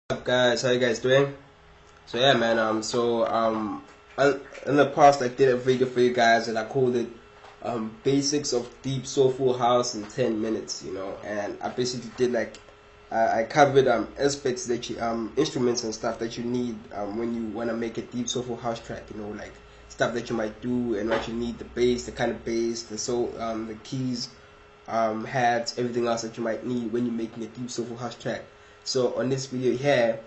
Up guys, how you guys doing? So yeah man, in the past I did a video for you guys and I called it basics of deep soulful house in 10 minutes, and I basically did like I covered aspects that you instruments and stuff that you need when you want to make a deep soulful house track, like stuff that you might do and what you need, the bass, the kind of bass, the keys, hats, everything else that you might need when you're making a deep soulful house track. So on this video here,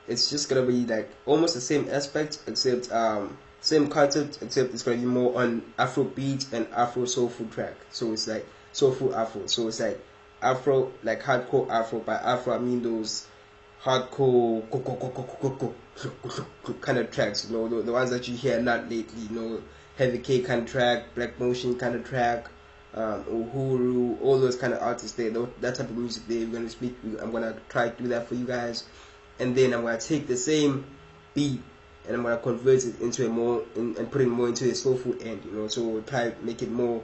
it's just gonna be like almost the same aspect, except same concept, except it's gonna be more on Afro beats and Afro soulful track. So it's like soulful Afro. So it's like Afro, like hardcore Afro. By Afro I mean those hardcore kind of tracks, the ones that you hear a lot lately, Heavy K kind of track, Black Motion kind of track, Uhuru, all those kind of artists there, that type of music there. I'm gonna try to do that for you guys, and then I'm gonna take the same beat and I'm gonna convert it into and put it more into a soulful end, so we'll try to make it more,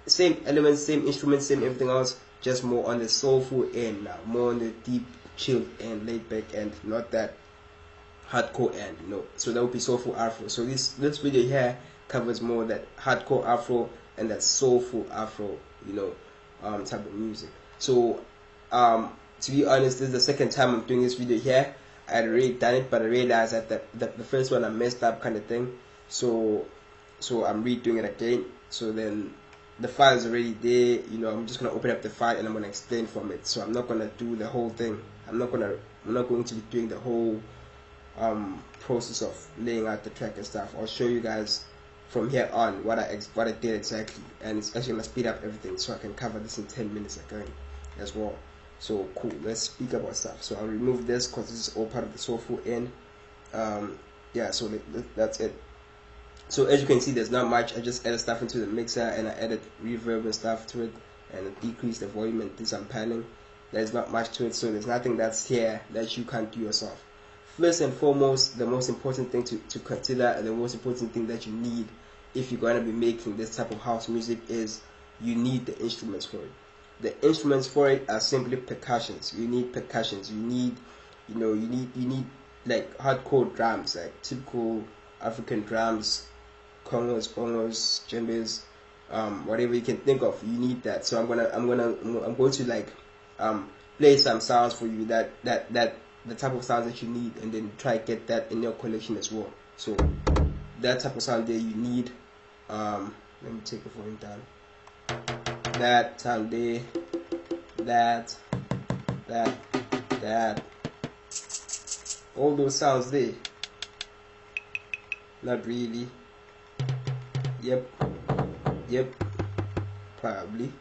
same elements, same instruments, same everything else, just more on the soulful end now, more on the deep, chilled and laid back end, not that hardcore end, So that would be soulful Afro. So this video here covers more that hardcore Afro and that soulful Afro, type of music. So to be honest, this is the second time I'm doing this video here. I had already done it, but I realized that the first one I messed up kind of thing. So I'm redoing it again. So then the file is already there, I'm just gonna open up the file and I'm gonna explain from it. So I'm not gonna do the whole thing. I'm not going to be doing the whole process of laying out the track and stuff. I'll show you guys from here on what I did exactly, and it's actually gonna speed up everything so I can cover this in 10 minutes again as well. So cool, let's speak about stuff. So I'll remove this because this is all part of the soulful end. Yeah, so that's it. So as you can see, there's not much. I just added stuff into the mixer and I added reverb and stuff to it and decreased the volume and did some panning. There's not much to it, so there's nothing that's here that you can't do yourself. First and foremost, the most important thing to consider, and the most important thing that you need if you're going to be making this type of house music, is you need the instruments for it. The instruments for it are simply percussions. You need percussions. You need, you need like hardcore drums, like typical African drums, congos, bongos, djembes, whatever you can think of. You need that. So I'm going to like play some sounds for you that the type of sounds that you need, and then try to get that in your collection as well. So that type of sound there you need. Let me take the volume down. That sound there, that, all those sounds there. Not really. Yep. Probably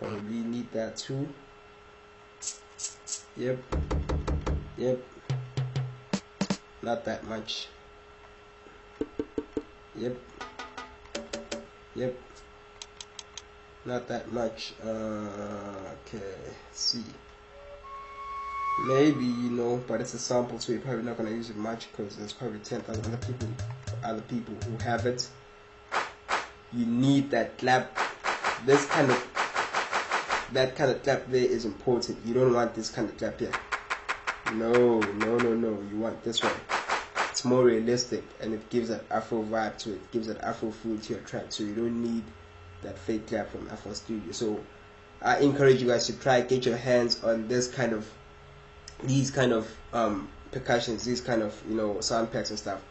need that too. Yep. Not that much. Yep. Not that much. Okay, see. Maybe, but it's a sample, so you're probably not gonna use it much because there's probably 10,000 other people who have it. You need that clap. That kind of clap there is important. You don't want this kind of clap here. No. You want this one. It's more realistic and it gives that Afro vibe to it. It gives that Afro feel to your track. So you don't need that fake clap from Afro Studio. So I encourage you guys to try get your hands on these kind of percussions, these kind of sound packs and stuff.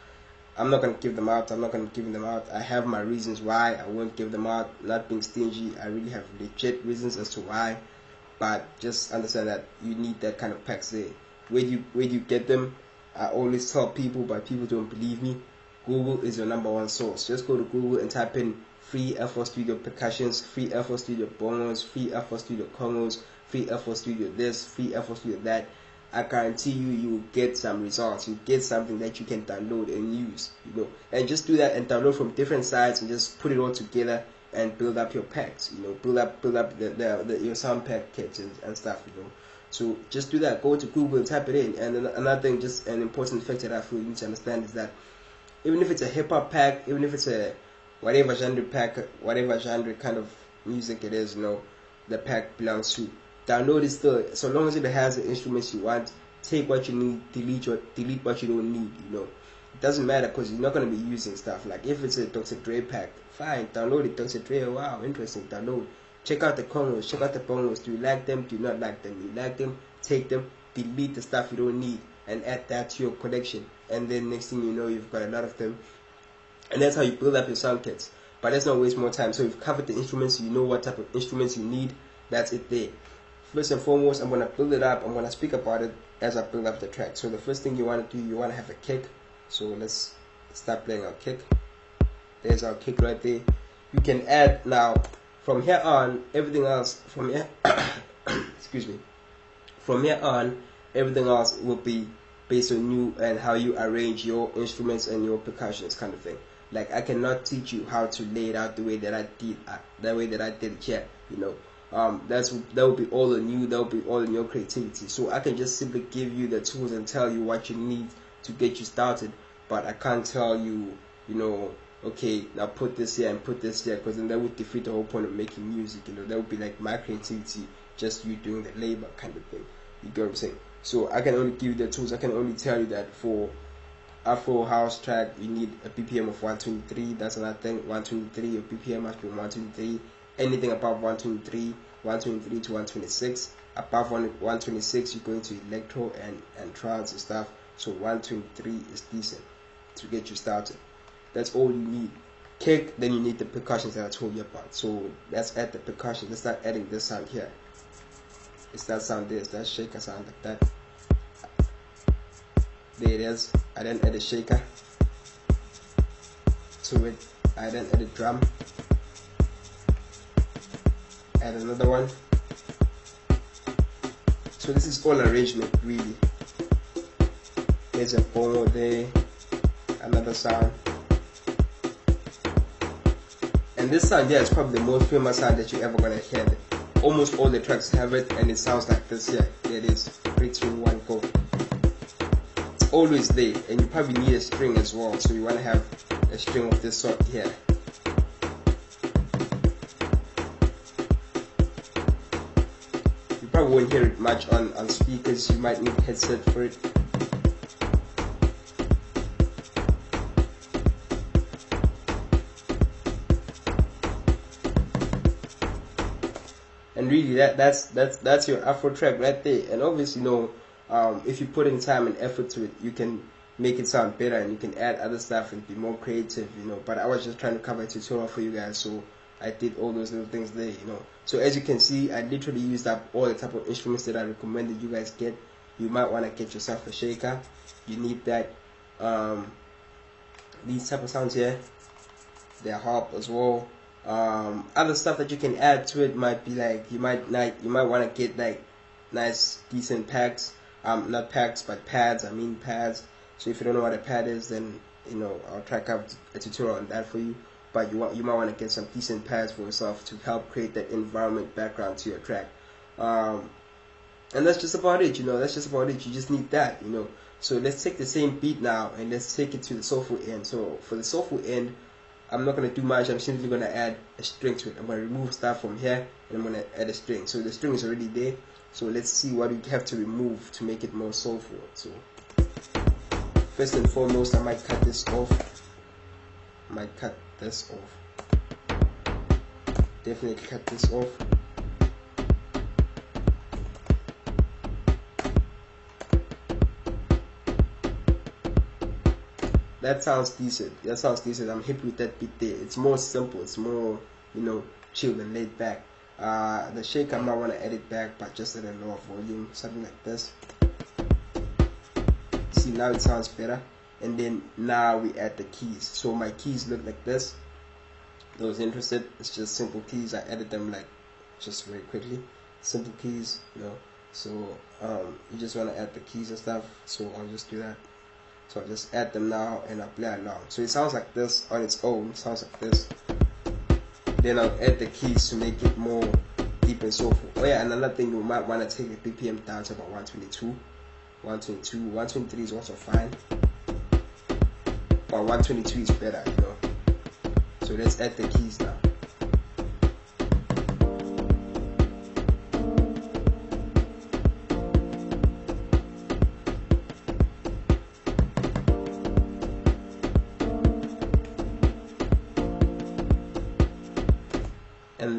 I'm not gonna give them out. I have my reasons why I won't give them out. Not being stingy. I really have legit reasons as to why. But just understand that you need that kind of packs there. Where do you get them? I always tell people, but people don't believe me. Google is your #1 source. Just go to Google and type in free FL Studio percussions, free FL Studio bongos, free FL Studio congos, free FL Studio this, free FL Studio that. I guarantee you will get some results. You get something that you can download and use, and just do that and download from different sites and just put it all together and build up your packs. Build up your sound package and stuff. So just do that. Go to Google and type it in. And another thing, just an important factor that I feel you need to understand is that even if it's a hip hop pack, even if it's a whatever genre pack, whatever genre kind of music it is, the pack belongs to. Download it still, so long as it has the instruments you want. Take what you need, delete what you don't need. It doesn't matter, because you're not going to be using stuff. Like if it's a Dr. Dre pack, fine, download it. Dr. Dre, wow, interesting, download. Check out the congos, check out the bongos. Do you like them? Do you not like them? You like them? Take them, delete the stuff you don't need, and add that to your collection. And then next thing you know, you've got a lot of them. And that's how you build up your sound kits. But let's not waste more time. So we've covered the instruments. You know what type of instruments you need. That's it there. First and foremost, I'm going to build it up. I'm going to speak about it as I build up the track. So the first thing you want to do, you want to have a kick. So let's start playing our kick. There's our kick right there. You can add now, from here on, everything else, from here, excuse me, from here on, everything else will be based on you and how you arrange your instruments and your percussions, kind of thing. Like I cannot teach you how to lay it out the way that I did, it here. That will be all on you. That will be all in your creativity. So I can just simply give you the tools and tell you what you need to get you started. But I can't tell you, okay, now put this here and put this here, because then that would defeat the whole point of making music. That would be like my creativity, just you doing the labor, kind of thing. You get what I'm saying? So I can only give you the tools. I can only tell you that for Afro house track, you need a BPM of 123. That's another thing. 123, your BPM must be 123. Anything above 123, 123 to 126. Above 126, you're going to electro and trance and stuff. So 123 is decent to get you started. That's all you need. Kick, then you need the percussions that I told you about. So let's add the percussion. Let's start adding this sound here. It's that sound there. It's that shaker sound like that. There it is. I then add a shaker to it. I then add a drum. Add another one. So this is all arrangement, really. There's a bongo there. Another sound. And this sound here is probably the most famous sound that you're ever gonna hear. Almost all the tracks have it, and it sounds like this here. There it is. 3, 2, 1, go. Always there, and you probably need a string as well, so you want to have a string of this sort here. You probably won't hear it much on speakers. You might need a headset for it. And really that's your Afro track right there. And obviously, if you put in time and effort to it, you can make it sound better, and you can add other stuff and be more creative, But I was just trying to cover a tutorial for you guys, so I did all those little things there, So as you can see, I literally used up all the type of instruments that I recommended you guys get. You might want to get yourself a shaker. You need that. These type of sounds here, they're harp as well. Other stuff that you can add to it might be like you might want to get like nice decent packs. Not packs, but pads. I mean pads. So if you don't know what a pad is, then I'll track out a tutorial on that for you. But you might want to get some decent pads for yourself to help create that environment background to your track. And that's just about it. That's just about it. You just need that. So let's take the same beat now and let's take it to the soulful end. So for the soulful end, I'm not going to do much. I'm simply going to add a string to it. I'm going to remove stuff from here and I'm going to add a string. So the string is already there. So let's see what we have to remove to make it more soulful. So first and foremost, I might cut this off. Definitely cut this off. That sounds decent. I'm happy with that beat there. It's more simple. It's more, chill and laid back. The shake I might want to edit back, but just at a lower volume, something like this. See, now it sounds better. And then now we add the keys. So my keys look like this. Those interested, it's just simple keys. I added them like just very quickly. Simple keys, So you just want to add the keys and stuff. So I'll just do that. So I'll just add them now and I'll play along. So it sounds like this on its own. It sounds like this. Then I'll add the keys to make it more deep and soulful. Oh yeah, another thing, you might want to take the BPM down to about 122. 123 is also fine. But 122 is better, So let's add the keys now.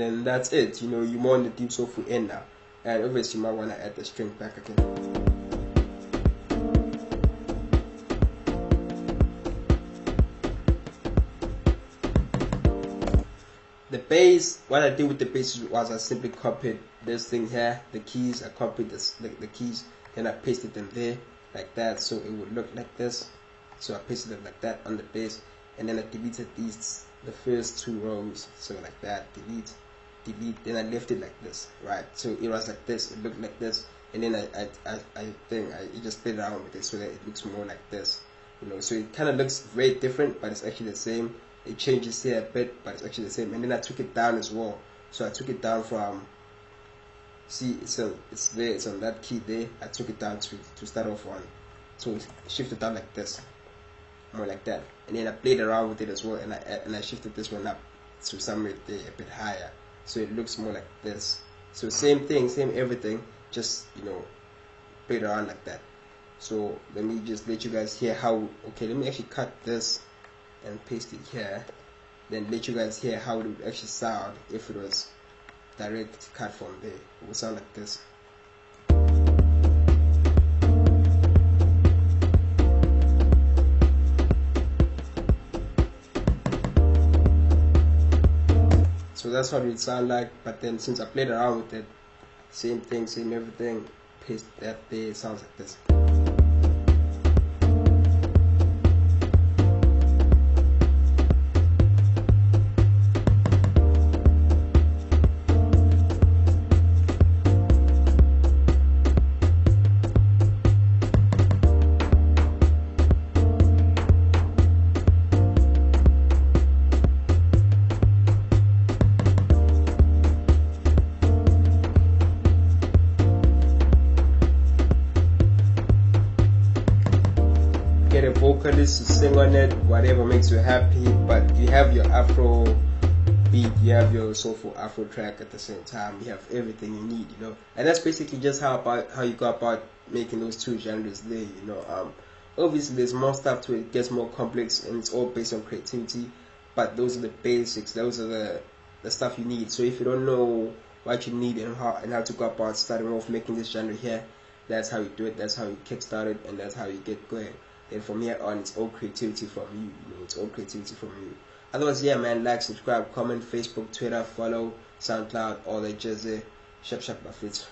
then that's it. You know, you're more on the deep soulful end now, and obviously you might want to add the string back again. The bass, what I did with the bass was I simply copied this thing here, the keys. I copied the keys, then I pasted them there like that, so it would look like this. So I pasted them like that on the bass, and then I deleted the first 2 rows, so like that, delete, then I left it like this, right? So it was like this, it looked like this, and then I just played around with it so that it looks more like this, you know. So it kind of looks very different, but it's actually the same. It changes here a bit, but it's actually the same. And then I took it down as well. So I took it down from, see, it's there, it's on that key there. I took it down to start off on. So shift it down like this, more like that. And then I played around with it as well, and I shifted this one up to somewhere there a bit higher, so it looks more like this. So same thing, same everything, just, you know, played around like that. So let me just let you guys hear how. Okay, let me actually cut this and paste it here, then let you guys hear how it would actually sound if it was direct cut from there. It would sound like this. So that's what it would sound like, but then since I played around with it, same thing, same everything, paste that there, it sounds like this. Get a vocalist to sing on it, whatever makes you happy, but you have your Afro beat, you have your soulful Afro track at the same time, you have everything you need, you know. And that's basically just how you go about making those 2 genres there, you know. Obviously there's more stuff to it, it gets more complex, and it's all based on creativity, but those are the basics, those are the stuff you need. So if you don't know what you need and how to go about starting off making this genre here, that's how you do it, that's how you kickstart it, and that's how you get going. And from here on, it's all creativity from you. You know, it's all creativity from you. Otherwise, yeah, man, like, subscribe, comment, Facebook, Twitter, follow, SoundCloud, all that jazz. Shop, my friends.